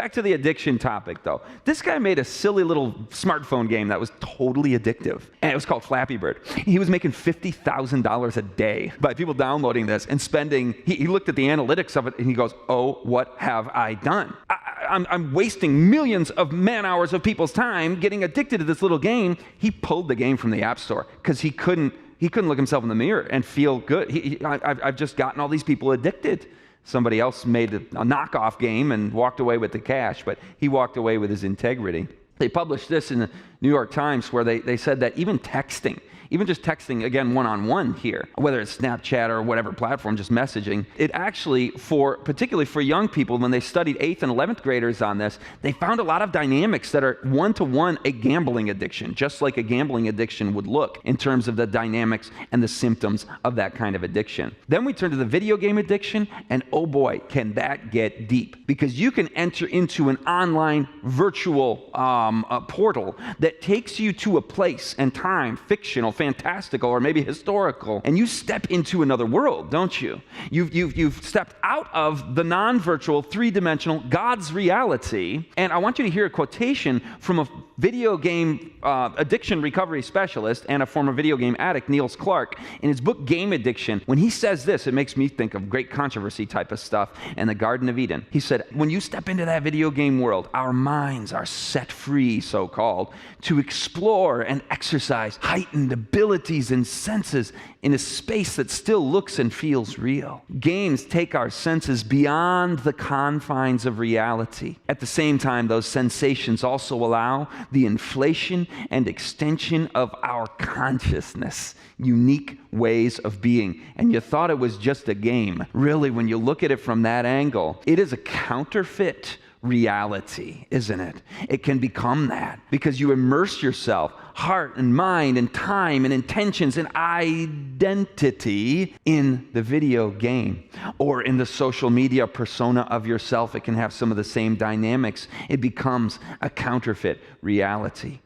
Back to the addiction topic, though. This guy made a silly little smartphone game that was totally addictive, and it was called Flappy Bird. He was making $50,000 a day by people downloading this and spending, he looked at the analytics of it, and he goes, oh, what have I done? I'm wasting millions of man-hours of people's time getting addicted to this little game. He pulled the game from the App Store because he couldn't look himself in the mirror and feel good. I've just gotten all these people addicted. Somebody else made a knockoff game and walked away with the cash, but he walked away with his integrity. They published this in the New York Times where they said that even just texting, again, one-on-one here, whether it's Snapchat or whatever platform, just messaging, it actually, particularly for young people, when they studied 8th and 11th graders on this, they found a lot of dynamics that are one-to-one a gambling addiction, just like a gambling addiction would look in terms of the dynamics and the symptoms of that kind of addiction. Then we turn to the video game addiction, and oh boy, can that get deep, because you can enter into an online virtual portal that takes you to a place and time, fictional, fantastical, or maybe historical, and you step into another world, don't you? You've stepped out of the non-virtual, three-dimensional God's reality, and I want you to hear a quotation from a video game addiction recovery specialist and a former video game addict, Niels Clark, in his book Game Addiction. When he says this, it makes me think of great controversy type of stuff and the Garden of Eden. He said, when you step into that video game world, our minds are set free, so-called, to explore and exercise heightened abilities and senses in a space that still looks and feels real. Games take our senses beyond the confines of reality. At the same time, those sensations also allow the inflation and extension of our consciousness, unique ways of being. And you thought it was just a game. Really, when you look at it from that angle, it is a counterfeit reality, isn't it? It can become that because you immerse yourself, heart and mind and time and intentions and identity in the video game or in the social media persona of yourself. It can have some of the same dynamics. It becomes a counterfeit reality.